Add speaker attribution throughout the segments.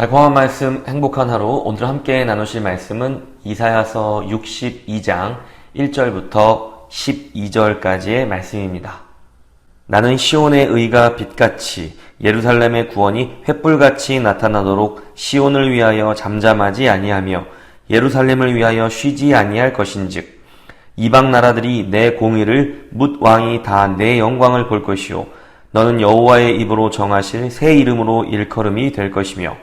Speaker 1: 달콤한 말씀, 행복한 하루. 오늘 함께 나누실 말씀은 이사야서 62장 1절부터 12절까지의 말씀입니다. 나는 시온의 의가 빛같이 예루살렘의 구원이 횃불같이 나타나도록 시온을 위하여 잠잠하지 아니하며 예루살렘을 위하여 쉬지 아니할 것인즉 이방 나라들이 내 공의를 뭇 왕이 다 내 영광을 볼 것이요 너는 여호와의 입으로 정하실 새 이름으로 일컬음이 될 것이며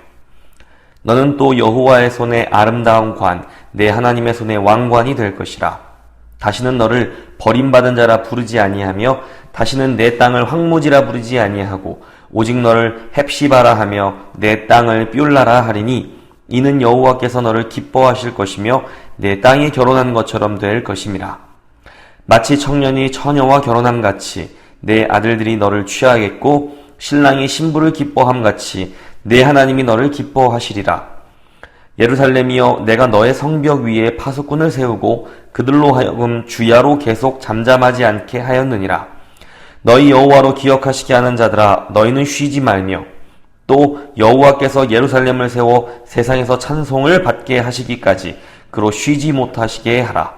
Speaker 1: 너는 또 여호와의 손에 아름다운 관, 내 하나님의 손에 왕관이 될 것이라. 다시는 너를 버림받은 자라 부르지 아니하며 다시는 내 땅을 황무지라 부르지 아니하고 오직 너를 헵시바라 하며 내 땅을 뷸라라 하리니 이는 여호와께서 너를 기뻐하실 것이며 내 땅이 결혼한 것처럼 될 것임이라. 마치 청년이 처녀와 결혼함 같이 내 아들들이 너를 취하겠고 신랑이 신부를 기뻐함 같이 내 하나님이 너를 기뻐하시리라. 예루살렘이여 내가 너의 성벽 위에 파수꾼을 세우고 그들로 하여금 주야로 계속 잠잠하지 않게 하였느니라. 너희 여호와로 기억하시게 하는 자들아 너희는 쉬지 말며 또 여호와께서 예루살렘을 세워 세상에서 찬송을 받게 하시기까지 그로 쉬지 못하시게 하라.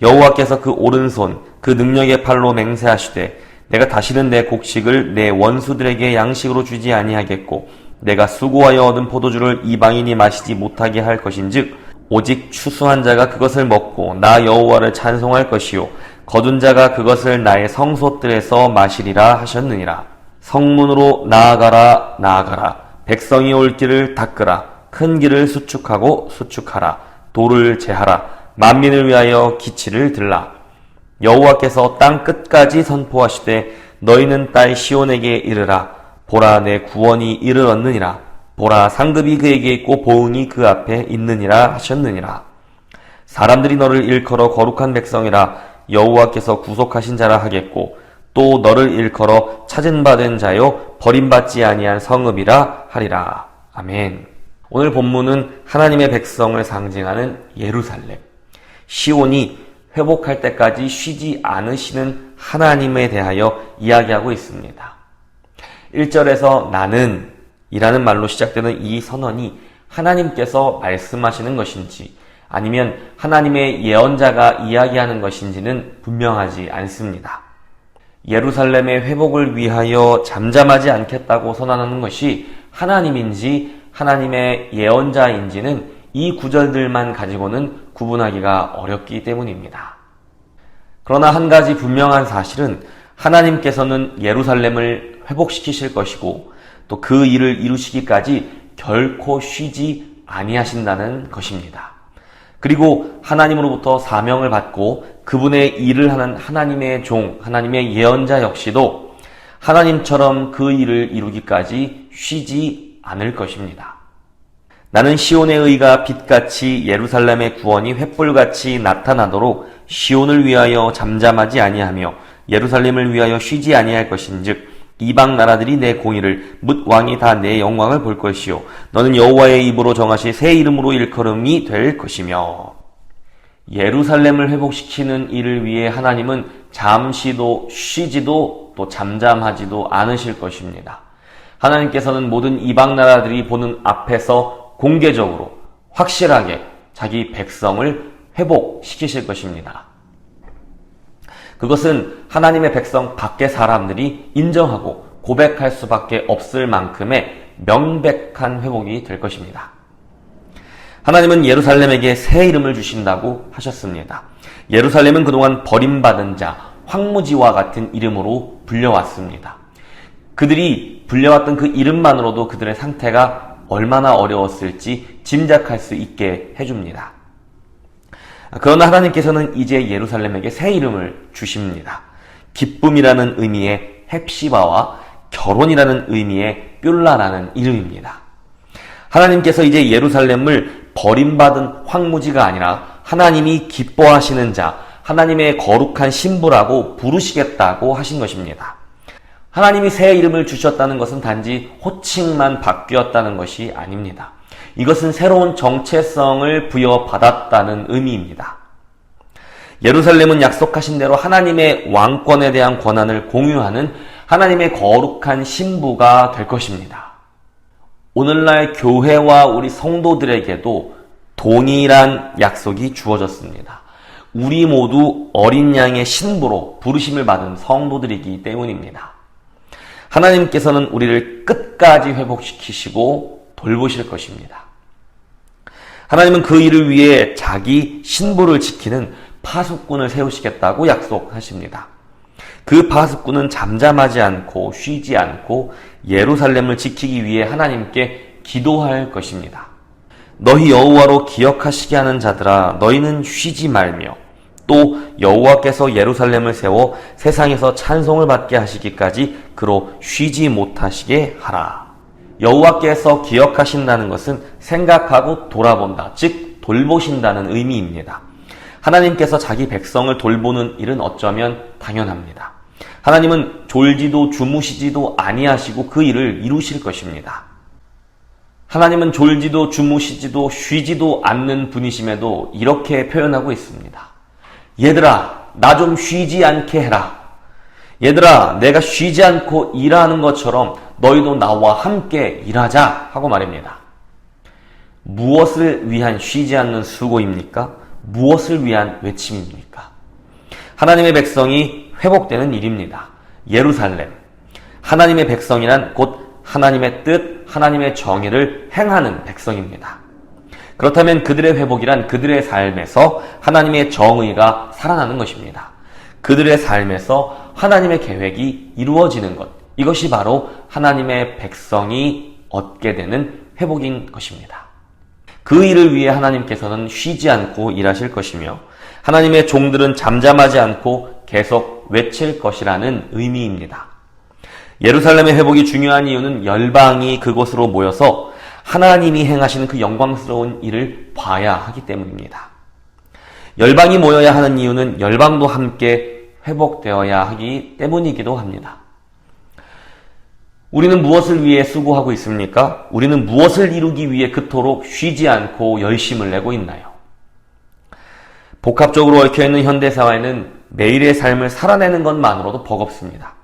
Speaker 1: 여호와께서 그 오른손 그 능력의 팔로 맹세하시되 내가 다시는 내 곡식을 내 원수들에게 양식으로 주지 아니하겠고 내가 수고하여 얻은 포도주를 이방인이 마시지 못하게 할 것인즉 오직 추수한 자가 그것을 먹고 나 여호와를 찬송할 것이요 거둔 자가 그것을 나의 성소들에서 마시리라 하셨느니라. 성문으로 나아가라 나아가라. 백성이 올 길을 닦으라. 큰 길을 수축하고 수축하라. 돌을 제하라. 만민을 위하여 기치를 들라. 여호와께서 땅 끝까지 선포하시되 너희는 딸 시온에게 이르라. 보라 내 구원이 이르렀느니라. 보라 상급이 그에게 있고 보응이 그 앞에 있느니라 하셨느니라. 사람들이 너를 일컬어 거룩한 백성이라 여호와께서 구속하신 자라 하겠고 또 너를 일컬어 찾은 바 된 자요 버림받지 아니한 성읍이라 하리라. 아멘. 오늘 본문은 하나님의 백성을 상징하는 예루살렘, 시온이 회복할 때까지 쉬지 않으시는 하나님에 대하여 이야기하고 있습니다. 1절에서 나는 이라는 말로 시작되는 이 선언이 하나님께서 말씀하시는 것인지 아니면 하나님의 예언자가 이야기하는 것인지는 분명하지 않습니다. 예루살렘의 회복을 위하여 잠잠하지 않겠다고 선언하는 것이 하나님인지 하나님의 예언자인지는 이 구절들만 가지고는 구분하기가 어렵기 때문입니다. 그러나 한 가지 분명한 사실은 하나님께서는 예루살렘을 회복시키실 것이고 또 그 일을 이루시기까지 결코 쉬지 아니하신다는 것입니다. 그리고 하나님으로부터 사명을 받고 그분의 일을 하는 하나님의 종, 하나님의 예언자 역시도 하나님처럼 그 일을 이루기까지 쉬지 않을 것입니다. 나는 시온의 의가 빛같이 예루살렘의 구원이 횃불같이 나타나도록 시온을 위하여 잠잠하지 아니하며 예루살렘을 위하여 쉬지 아니할 것인즉 이방 나라들이 내 공의를 뭇 왕이 다 내 영광을 볼 것이요 너는 여호와의 입으로 정하시 새 이름으로 일컬음이 될 것이며. 예루살렘을 회복시키는 일을 위해 하나님은 잠시도 쉬지도 또 잠잠하지도 않으실 것입니다. 하나님께서는 모든 이방 나라들이 보는 앞에서 공개적으로 확실하게 자기 백성을 회복시키실 것입니다. 그것은 하나님의 백성 밖의 사람들이 인정하고 고백할 수밖에 없을 만큼의 명백한 회복이 될 것입니다. 하나님은 예루살렘에게 새 이름을 주신다고 하셨습니다. 예루살렘은 그동안 버림받은 자, 황무지와 같은 이름으로 불려왔습니다. 그들이 불려왔던 그 이름만으로도 그들의 상태가 얼마나 어려웠을지 짐작할 수 있게 해줍니다. 그러나 하나님께서는 이제 예루살렘에게 새 이름을 주십니다. 기쁨이라는 의미의 헵시바와 결혼이라는 의미의 뷸라라는 이름입니다. 하나님께서 이제 예루살렘을 버림받은 황무지가 아니라 하나님이 기뻐하시는 자, 하나님의 거룩한 신부라고 부르시겠다고 하신 것입니다. 하나님이 새 이름을 주셨다는 것은 단지 호칭만 바뀌었다는 것이 아닙니다. 이것은 새로운 정체성을 부여받았다는 의미입니다. 예루살렘은 약속하신 대로 하나님의 왕권에 대한 권한을 공유하는 하나님의 거룩한 신부가 될 것입니다. 오늘날 교회와 우리 성도들에게도 동일한 약속이 주어졌습니다. 우리 모두 어린 양의 신부로 부르심을 받은 성도들이기 때문입니다. 하나님께서는 우리를 끝까지 회복시키시고 돌보실 것입니다. 하나님은 그 일을 위해 자기 신부를 지키는 파수꾼을 세우시겠다고 약속하십니다. 그 파수꾼은 잠잠하지 않고 쉬지 않고 예루살렘을 지키기 위해 하나님께 기도할 것입니다. 너희 여호와로 기억하시게 하는 자들아, 너희는 쉬지 말며 또 여호와께서 예루살렘을 세워 세상에서 찬송을 받게 하시기까지 그로 쉬지 못하시게 하라. 여호와께서 기억하신다는 것은 생각하고 돌아본다, 즉 돌보신다는 의미입니다. 하나님께서 자기 백성을 돌보는 일은 어쩌면 당연합니다. 하나님은 졸지도 주무시지도 아니하시고 그 일을 이루실 것입니다. 하나님은 졸지도 주무시지도 쉬지도 않는 분이심에도 이렇게 표현하고 있습니다. 얘들아, 나 좀 쉬지 않게 해라. 얘들아, 내가 쉬지 않고 일하는 것처럼 너희도 나와 함께 일하자 하고 말입니다. 무엇을 위한 쉬지 않는 수고입니까? 무엇을 위한 외침입니까? 하나님의 백성이 회복되는 일입니다. 예루살렘, 하나님의 백성이란 곧 하나님의 뜻, 하나님의 정의를 행하는 백성입니다. 그렇다면 그들의 회복이란 그들의 삶에서 하나님의 정의가 살아나는 것입니다. 그들의 삶에서 하나님의 계획이 이루어지는 것, 이것이 바로 하나님의 백성이 얻게 되는 회복인 것입니다. 그 일을 위해 하나님께서는 쉬지 않고 일하실 것이며 하나님의 종들은 잠잠하지 않고 계속 외칠 것이라는 의미입니다. 예루살렘의 회복이 중요한 이유는 열방이 그곳으로 모여서 하나님이 행하시는 그 영광스러운 일을 봐야 하기 때문입니다. 열방이 모여야 하는 이유는 열방도 함께 회복되어야 하기 때문이기도 합니다. 우리는 무엇을 위해 수고하고 있습니까? 우리는 무엇을 이루기 위해 그토록 쉬지 않고 열심을 내고 있나요? 복합적으로 얽혀있는 현대사회는 매일의 삶을 살아내는 것만으로도 버겁습니다.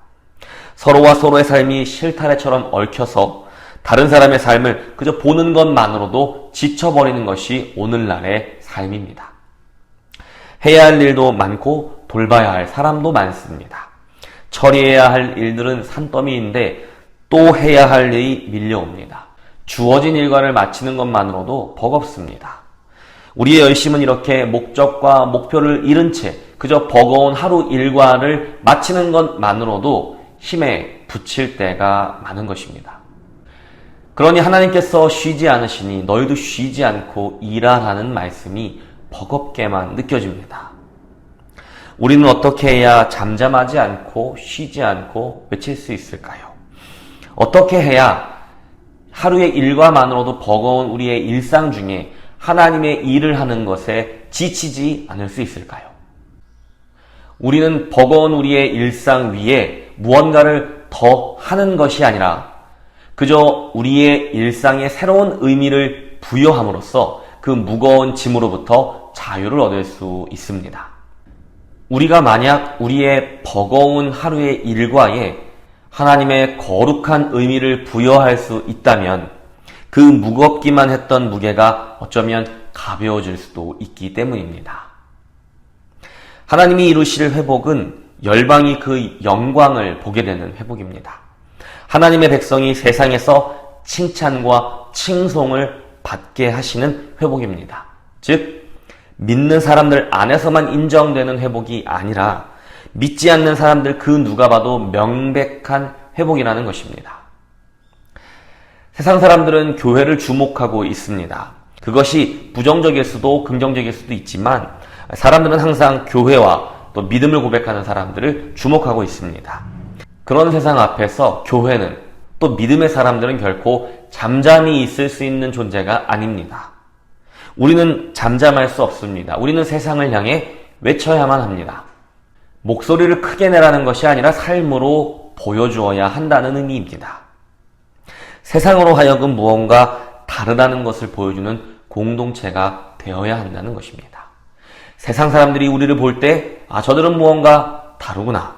Speaker 1: 서로와 서로의 삶이 실타래처럼 얽혀서 다른 사람의 삶을 그저 보는 것만으로도 지쳐버리는 것이 오늘날의 삶입니다. 해야 할 일도 많고 돌봐야 할 사람도 많습니다. 처리해야 할 일들은 산더미인데 또 해야 할 일이 밀려옵니다. 주어진 일과를 마치는 것만으로도 버겁습니다. 우리의 열심은 이렇게 목적과 목표를 잃은 채 그저 버거운 하루 일과를 마치는 것만으로도 힘에 부칠 때가 많은 것입니다. 그러니 하나님께서 쉬지 않으시니 너희도 쉬지 않고 일하라는 말씀이 버겁게만 느껴집니다. 우리는 어떻게 해야 잠잠하지 않고 쉬지 않고 외칠 수 있을까요? 어떻게 해야 하루의 일과만으로도 버거운 우리의 일상 중에 하나님의 일을 하는 것에 지치지 않을 수 있을까요? 우리는 버거운 우리의 일상 위에 무언가를 더 하는 것이 아니라 그저 우리의 일상에 새로운 의미를 부여함으로써 그 무거운 짐으로부터 자유를 얻을 수 있습니다. 우리가 만약 우리의 버거운 하루의 일과에 하나님의 거룩한 의미를 부여할 수 있다면 그 무겁기만 했던 무게가 어쩌면 가벼워질 수도 있기 때문입니다. 하나님이 이루실 회복은 열방이 그 영광을 보게 되는 회복입니다. 하나님의 백성이 세상에서 칭찬과 칭송을 받게 하시는 회복입니다. 즉, 믿는 사람들 안에서만 인정되는 회복이 아니라 믿지 않는 사람들 그 누가 봐도 명백한 회복이라는 것입니다. 세상 사람들은 교회를 주목하고 있습니다. 그것이 부정적일 수도 긍정적일 수도 있지만 사람들은 항상 교회와 또 믿음을 고백하는 사람들을 주목하고 있습니다. 그런 세상 앞에서 교회는 또 믿음의 사람들은 결코 잠잠히 있을 수 있는 존재가 아닙니다. 우리는 잠잠할 수 없습니다. 우리는 세상을 향해 외쳐야만 합니다. 목소리를 크게 내라는 것이 아니라 삶으로 보여주어야 한다는 의미입니다. 세상으로 하여금 무언가 다르다는 것을 보여주는 공동체가 되어야 한다는 것입니다. 세상 사람들이 우리를 볼 때, 저들은 무언가 다르구나.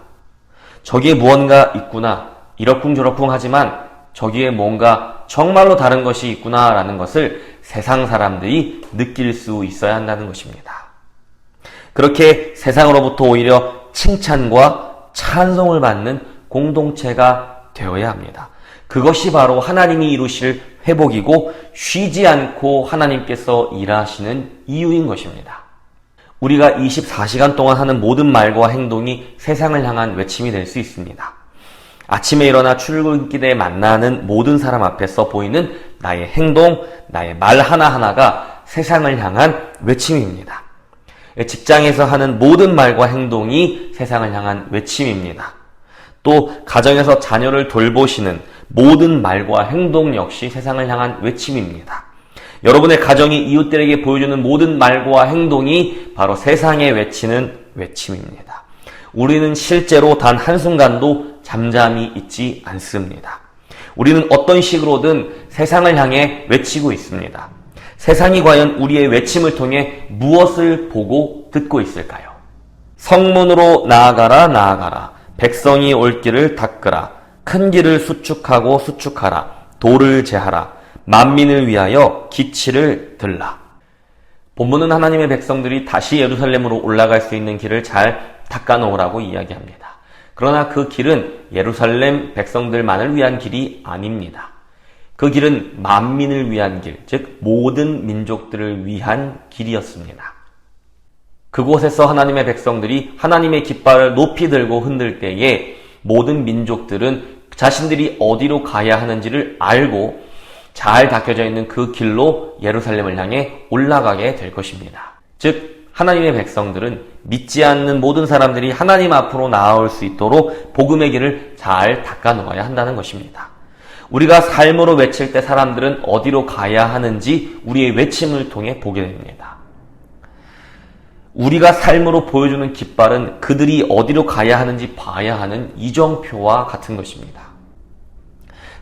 Speaker 1: 저기에 무언가 있구나. 이러쿵저러쿵 하지만 저기에 뭔가 정말로 다른 것이 있구나라는 것을 세상 사람들이 느낄 수 있어야 한다는 것입니다. 그렇게 세상으로부터 오히려 칭찬과 찬송을 받는 공동체가 되어야 합니다. 그것이 바로 하나님이 이루실 회복이고 쉬지 않고 하나님께서 일하시는 이유인 것입니다. 우리가 24시간 동안 하는 모든 말과 행동이 세상을 향한 외침이 될 수 있습니다. 아침에 일어나 출근길에 만나는 모든 사람 앞에서 보이는 나의 행동, 나의 말 하나하나가 세상을 향한 외침입니다. 직장에서 하는 모든 말과 행동이 세상을 향한 외침입니다. 또 가정에서 자녀를 돌보시는 모든 말과 행동 역시 세상을 향한 외침입니다. 여러분의 가정이 이웃들에게 보여주는 모든 말과 행동이 바로 세상에 외치는 외침입니다. 우리는 실제로 단 한순간도 잠잠히 있지 않습니다. 우리는 어떤 식으로든 세상을 향해 외치고 있습니다. 세상이 과연 우리의 외침을 통해 무엇을 보고 듣고 있을까요? 성문으로 나아가라 나아가라. 백성이 올 길을 닦으라. 큰 길을 수축하고 수축하라. 돌을 제하라. 만민을 위하여 기치를 들라. 본문은 하나님의 백성들이 다시 예루살렘으로 올라갈 수 있는 길을 잘 닦아놓으라고 이야기합니다. 그러나 그 길은 예루살렘 백성들만을 위한 길이 아닙니다. 그 길은 만민을 위한 길, 즉 모든 민족들을 위한 길이었습니다. 그곳에서 하나님의 백성들이 하나님의 깃발을 높이 들고 흔들 때에 모든 민족들은 자신들이 어디로 가야 하는지를 알고 잘 닦여져 있는 그 길로 예루살렘을 향해 올라가게 될 것입니다. 즉 하나님의 백성들은 믿지 않는 모든 사람들이 하나님 앞으로 나아올 수 있도록 복음의 길을 잘 닦아 놓아야 한다는 것입니다. 우리가 삶으로 외칠 때 사람들은 어디로 가야 하는지 우리의 외침을 통해 보게 됩니다. 우리가 삶으로 보여주는 깃발은 그들이 어디로 가야 하는지 봐야 하는 이정표와 같은 것입니다.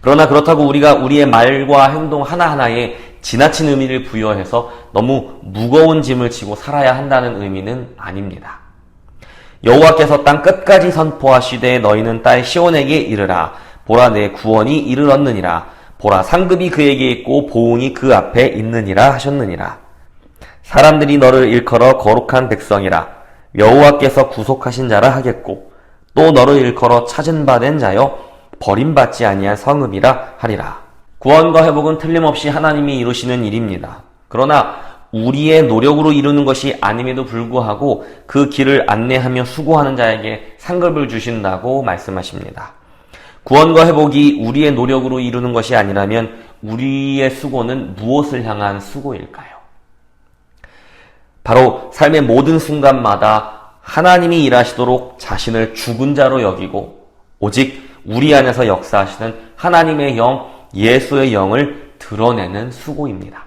Speaker 1: 그러나 그렇다고 우리가 우리의 말과 행동 하나하나에 지나친 의미를 부여해서 너무 무거운 짐을 지고 살아야 한다는 의미는 아닙니다. 여호와께서 땅 끝까지 선포하시되 너희는 딸 시온에게 이르라. 보라 내 구원이 이르렀느니라. 보라 상급이 그에게 있고 보응이 그 앞에 있느니라 하셨느니라. 사람들이 너를 일컬어 거룩한 백성이라. 여호와께서 구속하신 자라 하겠고 또 너를 일컬어 찾은 바 된 자여 버림받지 아니한 성읍이라 하리라. 구원과 회복은 틀림없이 하나님이 이루시는 일입니다. 그러나 우리의 노력으로 이루는 것이 아님에도 불구하고 그 길을 안내하며 수고하는 자에게 상급을 주신다고 말씀하십니다. 구원과 회복이 우리의 노력으로 이루는 것이 아니라면 우리의 수고는 무엇을 향한 수고일까요? 바로 삶의 모든 순간마다 하나님이 일하시도록 자신을 죽은 자로 여기고 오직 우리 안에서 역사하시는 하나님의 영, 예수의 영을 드러내는 수고입니다.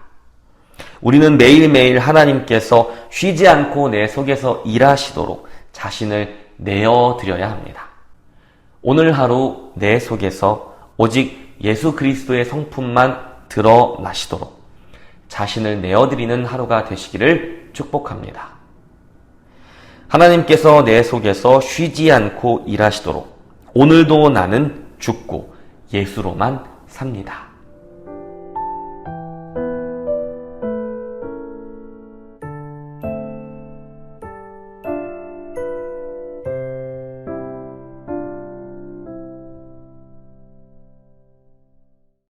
Speaker 1: 우리는 매일매일 하나님께서 쉬지 않고 내 속에서 일하시도록 자신을 내어드려야 합니다. 오늘 하루 내 속에서 오직 예수 그리스도의 성품만 드러나시도록 자신을 내어드리는 하루가 되시기를 축복합니다. 하나님께서 내 속에서 쉬지 않고 일하시도록 오늘도 나는 죽고 예수로만 삽니다.